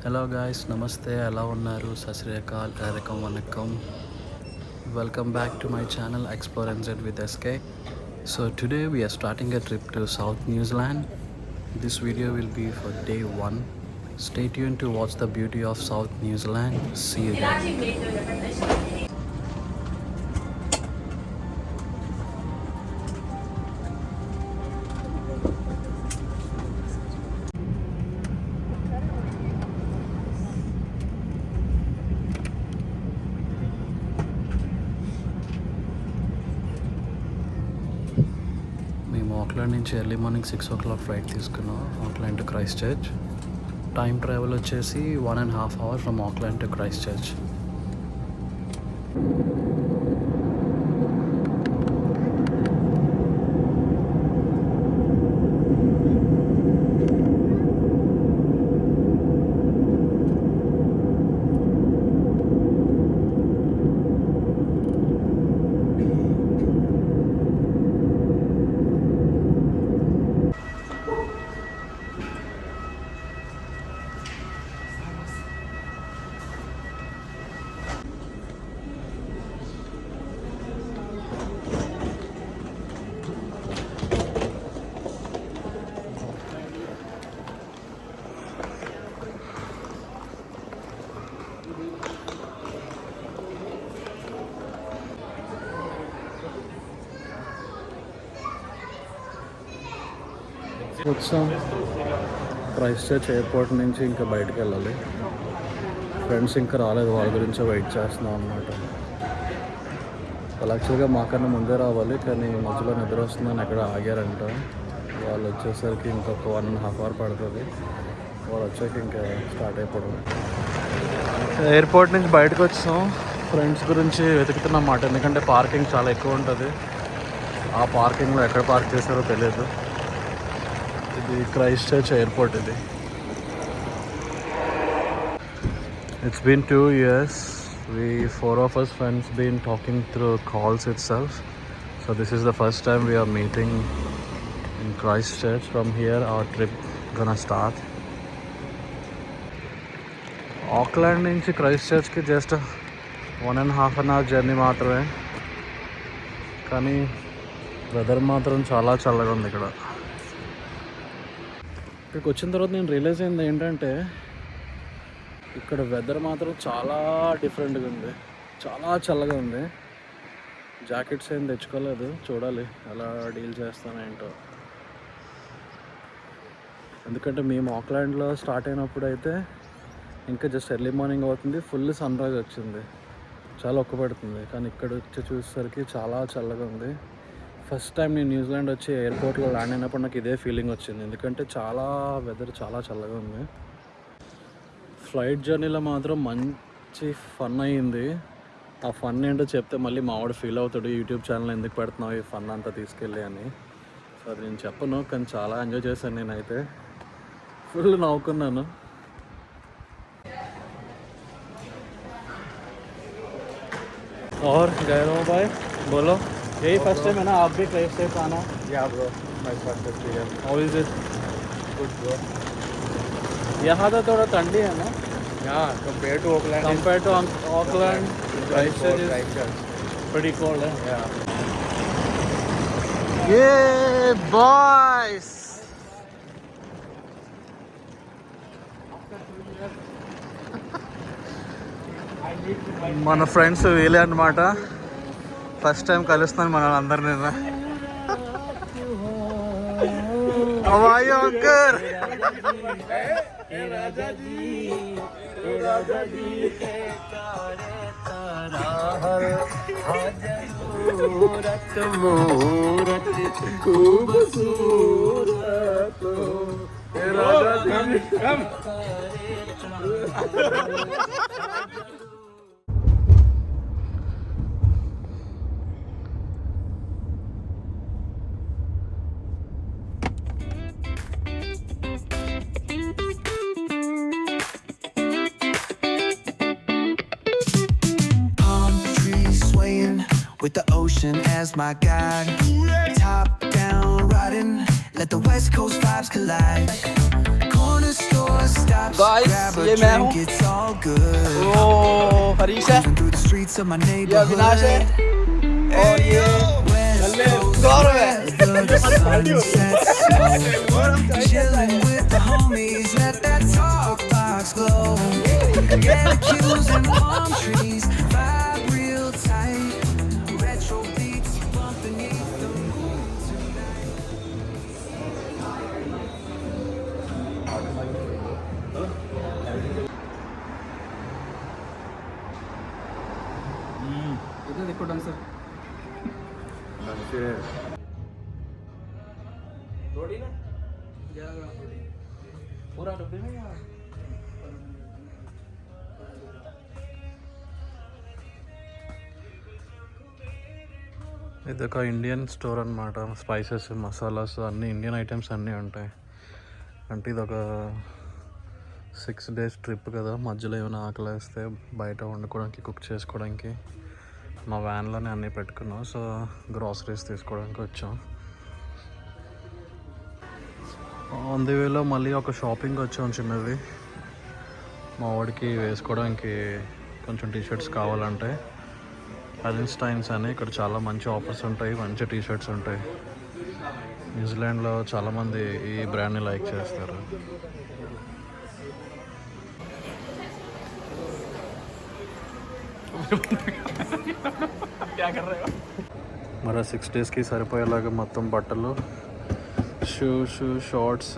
Hello guys, namaste, ఎలా ఉన్నారు? సశ్రీకాల్, రకం vanakkam. Welcome back to my channel Explore NZ with SK. So today we are starting a trip to South New Zealand. This video will be for day 1. Stay tuned to watch the beauty of South New Zealand. See you there. మేము Auckland నుంచి early morning 6 o'clock flight తీసుకున్నాం Auckland to Christ church. Time travel వచ్చేసి 1.5 hours from Auckland to Christ church. వచ్చాం Christ church airport నుంచి ఇంకా బయటకు వెళ్ళాలి. Friends ఇంకా రాలేదు, వాళ్ళ గురించే వెయిట్ చేస్తున్నాం అన్నమాట. వాళ్ళు యాక్చువల్గా మాకన్నా ముందే రావాలి, కానీ మధ్యలో నిద్ర వస్తుందని ఎక్కడ ఆగారంట. వాళ్ళు వచ్చేసరికి ఇంకొక 1.5 hours పడుతుంది. వాళ్ళు వచ్చాక ఇంకా స్టార్ట్ అయిపోవడం. ఎయిర్పోర్ట్ నుంచి బయటకు వచ్చాం. ఫ్రెండ్స్ గురించి వెతుకుతున్నమాట, ఎందుకంటే పార్కింగ్ చాలా ఎక్కువ ఉంటుంది. ఆ పార్కింగ్లో ఎక్కడ పార్క్ చేశారో తెలియదు. ఇది క్రైస్ట్ చర్చ్ ఎయిర్పోర్ట్. ఇది it's been 2 years. We 4 of us friends been talking through calls itself. So this is the first time we are meeting in Christchurch. From here our trip gonna start. Auckland నుంచి క్రైస్ట్చర్చ్కి just 1.5 hour journey మాత్రమే, కానీ weather మాత్రం చాలా చల్లగా ఉంది ఇక్కడ. ఇక్కడికి వచ్చిన తర్వాత నేను రియలైజ్ అయింది ఏంటంటే, ఇక్కడ వెదర్ మాత్రం చాలా డిఫరెంట్గా ఉంది, చాలా చల్లగా ఉంది. జాకెట్స్ ఏం తెచ్చుకోలేదు, చూడాలి ఎలా డీల్ చేస్తానేంటో. ఎందుకంటే మేము ఆక్లాండ్లో స్టార్ట్ అయినప్పుడు అయితే ఇంకా జస్ట్ ఎర్లీ మార్నింగ్ అవుతుంది, ఫుల్ సన్ రైజ్ వచ్చింది, చాలా ఒక్కపడుతుంది. కానీ ఇక్కడ వచ్చి చూసేసరికి చాలా చల్లగా ఉంది. ఫస్ట్ టైం నేను న్యూజిలాండ్ వచ్చి ఎయిర్పోర్ట్లో ల్యాండ్ అయినప్పుడు నాకు ఇదే ఫీలింగ్ వచ్చింది, ఎందుకంటే చాలా వెదర్ చాలా చల్లగా ఉంది. ఫ్లైట్ జర్నీలో మాత్రం మంచి ఫన్ అయ్యింది. ఆ ఫన్ ఏంటో చెప్తే మళ్ళీ మావాడు ఫీల్ అవుతాడు, యూట్యూబ్ ఛానల్ ఎందుకు పెడుతున్నావు ఈ ఫన్ అంతా తీసుకెళ్ళి అని. సో అది నేను చెప్పను, కానీ చాలా ఎంజాయ్ చేశాను. నేనైతే ఫుల్ నవ్వుకున్నాను. और गए रहो भाई, बोलो. यही फर्स्ट टाइम है ना आप भी क्राइस्टचर्च आना? Yeah, bro. My first experience. How is it? Good, bro. यहाँ तो थोड़ा ठंडी है ना Yeah, compared to Auckland. Compare to Auckland. Christchurch is Christchurch. pretty cold है. Yeah. ये बॉयज మన ఫ్రెండ్స్ వీలే అన్నమాట. ఫస్ట్ టైం కలుస్తున్నాను మన అందరినీ. Anchor with the ocean as my guide. Top down riding, let the west coast vibes collide. Corner the store stops, Guys, grab a ये मैं हूँ। drink, it's all good. ओ हरीश है, Cruising through the streets of my ये अविनाश है neighborhood. और ये West Coast, गौरव है। where the sun sets slow. Chilling with the homies, let that talk box glow. Get cues and palm trees, vibe real tight. Retro beats bump beneath the moon tonight. इधर देखो ढंग से रोटी ना पूरा डब्बे में या ఇది ఒక ఇండియన్ స్టోర్ అనమాట. స్పైసెస్, మసాలాస్ అన్నీ ఇండియన్ ఐటమ్స్ అన్నీ ఉంటాయి. అంటే ఇది ఒక 6 days ట్రిప్ కదా, మధ్యలో ఏమైనా ఆకలి వేస్తే బయట వండుకోవడానికి, కుక్ చేసుకోవడానికి మా వ్యాన్లోనే అన్నీ పెట్టుకున్నాం. సో గ్రాసరీస్ తీసుకోవడానికి వచ్చాం. ఆన్ ది వేలో మళ్ళీ ఒక షాపింగ్ వచ్చాం చిన్నది. మా వాడికి వేసుకోవడానికి కొంచెం టీషర్ట్స్ కావాలంటే ఐన్స్టైన్స్ అని ఇక్కడ చాలా మంచి ఆఫర్స్ ఉంటాయి, మంచి టీషర్ట్స్ ఉంటాయి. న్యూజిలాండ్లో చాలామంది ఈ బ్రాండ్ని లైక్ చేస్తారు. మరి 6 daysకి సరిపోయేలాగా మొత్తం బట్టలు, షూస్, షార్ట్స్,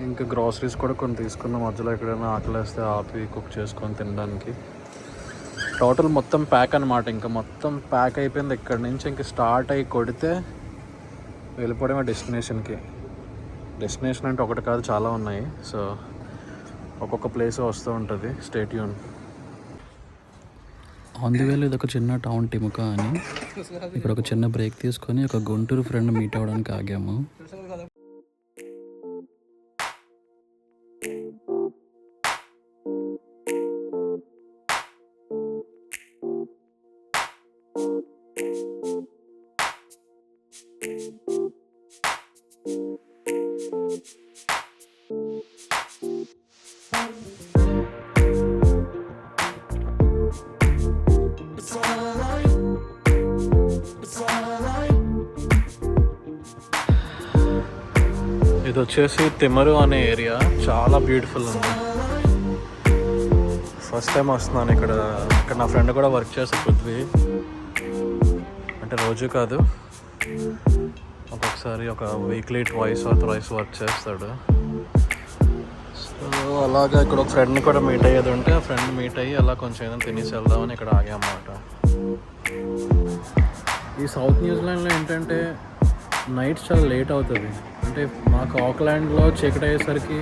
ఇంకా గ్రాసరీస్ కూడా కొన్ని తీసుకున్నాం. మధ్యలో ఎక్కడైనా ఆకలేస్తే ఆపి కుక్ చేసుకొని తినడానికి. టోటల్ మొత్తం ప్యాక్ అనమాట. ఇంకా మొత్తం ప్యాక్ అయిపోయింది. ఇక్కడి నుంచి ఇంక స్టార్ట్ అయ్యి కొడితే వెళ్ళిపోవడమే డెస్టినేషన్కి. డెస్టినేషన్ అంటే ఒకటి కాదు, చాలా ఉన్నాయి. సో ఒక్కొక్క ప్లేస్ వస్తూ ఉంటుంది. Stay tune. ఆన్ ది వేలో ఇది ఒక చిన్న టౌన్ టిముకా అని. ఇక్కడ ఒక చిన్న బ్రేక్ తీసుకొని ఒక గుంటూరు ఫ్రెండ్ మీట్ అవ్వడానికి ఆగాము. ఇది వచ్చేసి తిమరు అనే ఏరియా. చాలా బ్యూటిఫుల్ ఉంది. ఫస్ట్ టైం వస్తున్నాను ఇక్కడ. ఇక్కడ నా ఫ్రెండ్ కూడా వర్క్ చేసే పృథ్వీ. అంటే రోజు కాదు, ఒక్కొక్కసారి ఒక weekly twice or thrice work చేస్తాడు. సో అలాగా ఇక్కడ ఒక ఫ్రెండ్ని కూడా మీట్ అయ్యేది ఉంటే ఆ ఫ్రెండ్ మీట్ అయ్యి అలా కొంచెం ఏదైనా తినేసి వెళ్దామని ఇక్కడ ఆగామన్నమాట. ఈ సౌత్ న్యూజిలాండ్లో ఏంటంటే నైట్స్ చాలా లేట్ అవుతుంది. అంటే మాకు ఆక్లాండ్లో చీకటి అయ్యేసరికి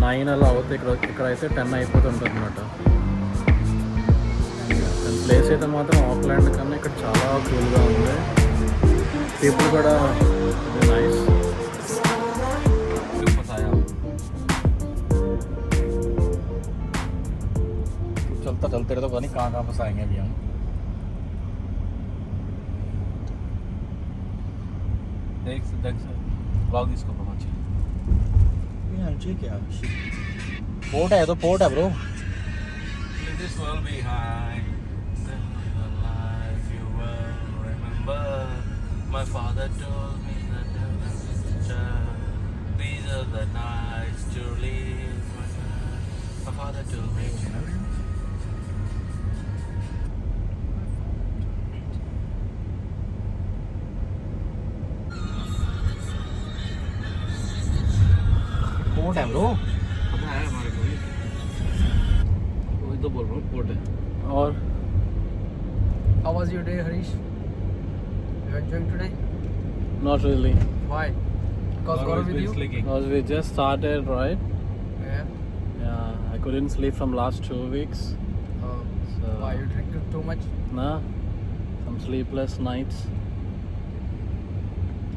9 అలా అవుతాయి. ఇక్కడైతే 10 అయిపోతుంటుంది అనమాట. ప్లేస్ అయితే మాత్రం ఆక్లాండ్ కన్నా ఇక్కడ చాలా కూల్గా ఉంది. పీపుల్ కూడా నైస్. चलता चलते रहते, पता नहीं कहाँ कहाँ फंसाएंगे अभी हम. देख ब्लॉग इसको पहुँचे क्या पोर्ट है, तो पोर्ट है bro. This will be high. Then your life you will remember. My father told me that these are the nights to live. My father told me. Port है ब्रो. पता है हमारे को भी. वही तो बोल रहा हूँ, पोर्ट है. और How was your day, Harish? You enjoying today? not really, Why? Because Gaurav with you? because we just started, right? Yeah. Yeah, I couldn't sleep from last 2 weeks. So Why you drinking too much? nah, some sleepless nights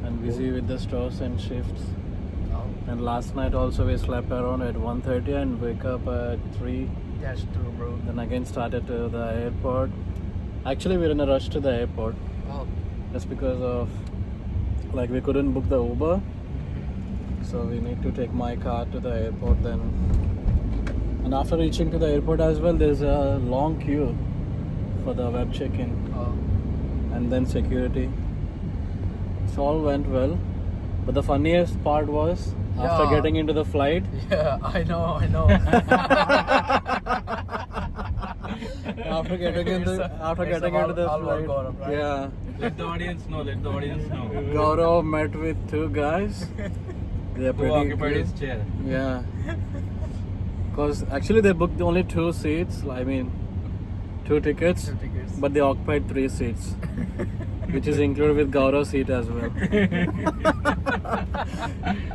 and busy with the stores and shifts. Oh, And last night also we slept around at 1:30 and wake up at 3. that's true, bro. Then again started to the airport. Actually we're in a rush to the airport Oh, just because of like we couldn't book the Uber. So we need to take my car to the airport then. And after reaching to the airport as well, there's a long queue for the web check-in and then security. It all went well. But the funniest part was after Yeah. getting into the flight, Yeah, I know. after getting into the flight, Gaurav, right? yeah, Let the audience know. Gaurav met with two guys. They're Who pretty occupied cute. his chair? Yeah. Because actually they booked only 2 seats. I mean, 2 tickets. 2 tickets. But they occupied 3 seats, which is included with Gaurav's seat as well.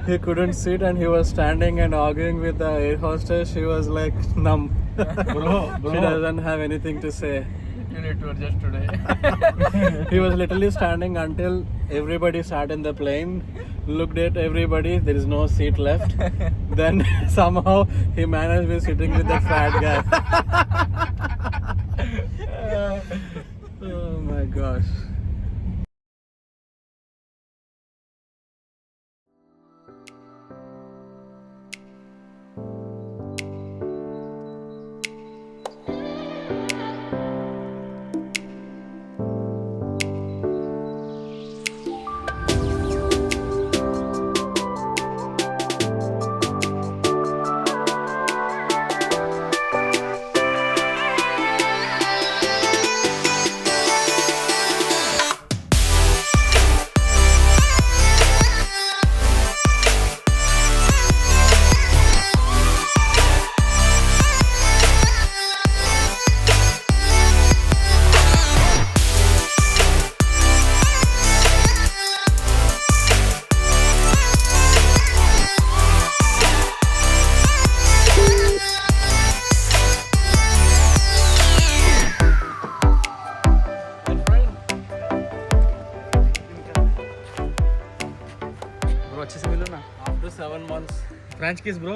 He couldn't sit and he was standing and arguing with the air hostess. She was like numb. Bro. She doesn't have anything to say. You need to adjust today. He was literally standing until everybody sat in the plane, looked at everybody, there is no seat left. Then somehow he managed to be sitting with that fat guy. Oh my gosh. Bro, अच्छे से मिलो ना. After 7 months. French kiss, bro.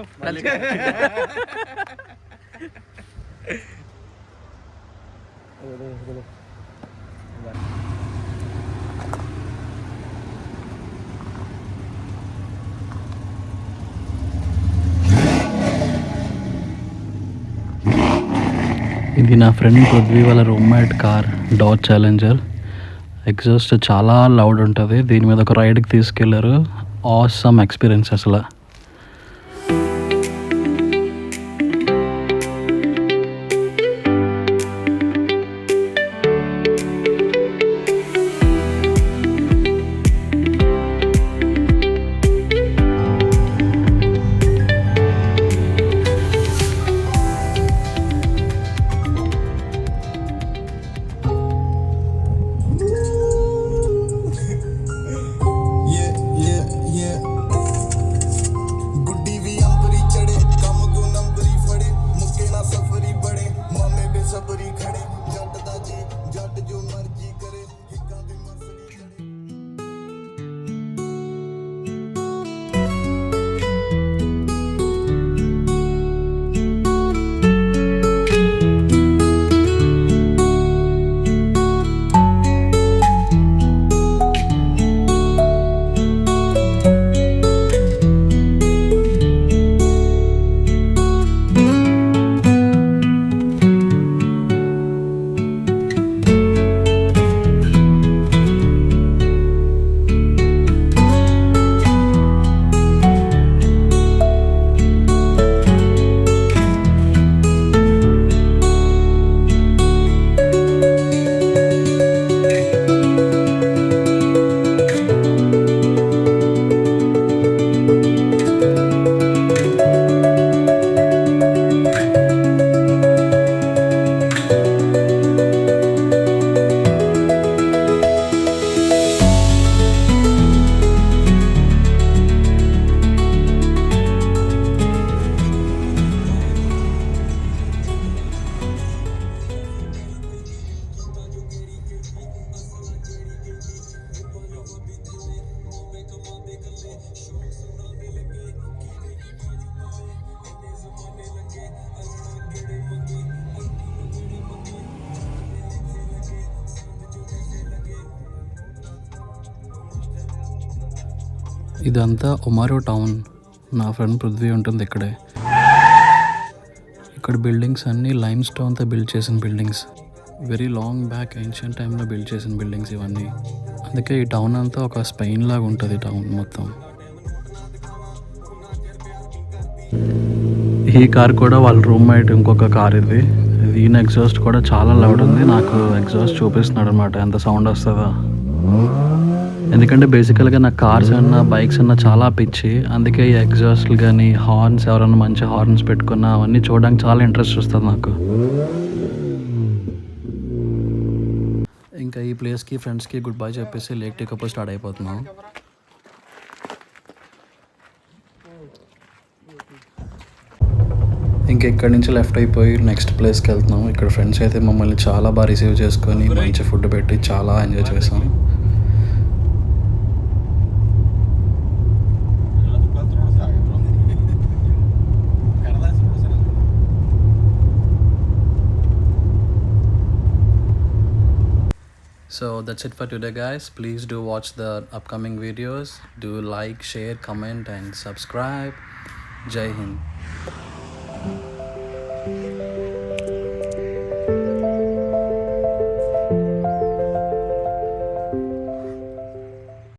ఇది నా friend Prithvi వాళ్ళ roommate car డాజ్ challenger. Exhaust చాలా loud ఉంటుంది. దీని మీద ఒక రైడ్కి తీసుకెళ్లారు. ఆసమ్ ఎక్స్పీరియన్స్ అసలు. Yeah, yeah, yeah. ఇదంతా ఒమారో టౌన్. నా ఫ్రెండ్ పృథ్వీ ఉంటుంది ఇక్కడే. ఇక్కడ బిల్డింగ్స్ అన్నీ లైమ్ స్టోన్తో బిల్డ్ చేసిన buildings. Very long back ancient టైంలో బిల్డ్ చేసిన బిల్డింగ్స్ ఇవన్నీ. అందుకే ఈ టౌన్ అంతా ఒక స్పెయిన్ లాగా ఉంటుంది టౌన్ మొత్తం. ఈ కార్ కూడా వాళ్ళ రూమ్మేట్ ఇంకొక కార్ ఇది. ఈయన ఎగ్జాస్ట్ కూడా చాలా లౌడ్ ఉంది. నాకు ఎగ్జాస్ట్ చూపిస్తున్నాడు అనమాట ఎంత సౌండ్ వస్తుందో. ఎందుకంటే బేసికల్గా నాకు కార్స్ అన్నా బైక్స్ అన్నా చాలా పిచ్చి. అందుకే ఈ ఎగ్జాస్ట్లు కానీ హార్న్స్, ఎవరైనా మంచి హార్న్స్ పెట్టుకున్నా అవన్నీ చూడడానికి చాలా ఇంట్రెస్ట్ వస్తుంది నాకు. ఇంకా ఈ ప్లేస్కి ఫ్రెండ్స్కి గుడ్ బై చెప్పేసి లేక్ టేకప్ స్టార్ట్ అయిపోతున్నాం. ఇంకా ఇక్కడి నుంచి లెఫ్ట్ అయిపోయి నెక్స్ట్ ప్లేస్కి వెళ్తున్నాం. ఇక్కడ ఫ్రెండ్స్ అయితే మమ్మల్ని చాలా బాగా రిసీవ్ చేసుకొని మంచి ఫుడ్ పెట్టి చాలా ఎంజాయ్ చేసాం. So that's it for today guys. Please do watch the upcoming videos. Do like, share, comment and subscribe. Jai Hind.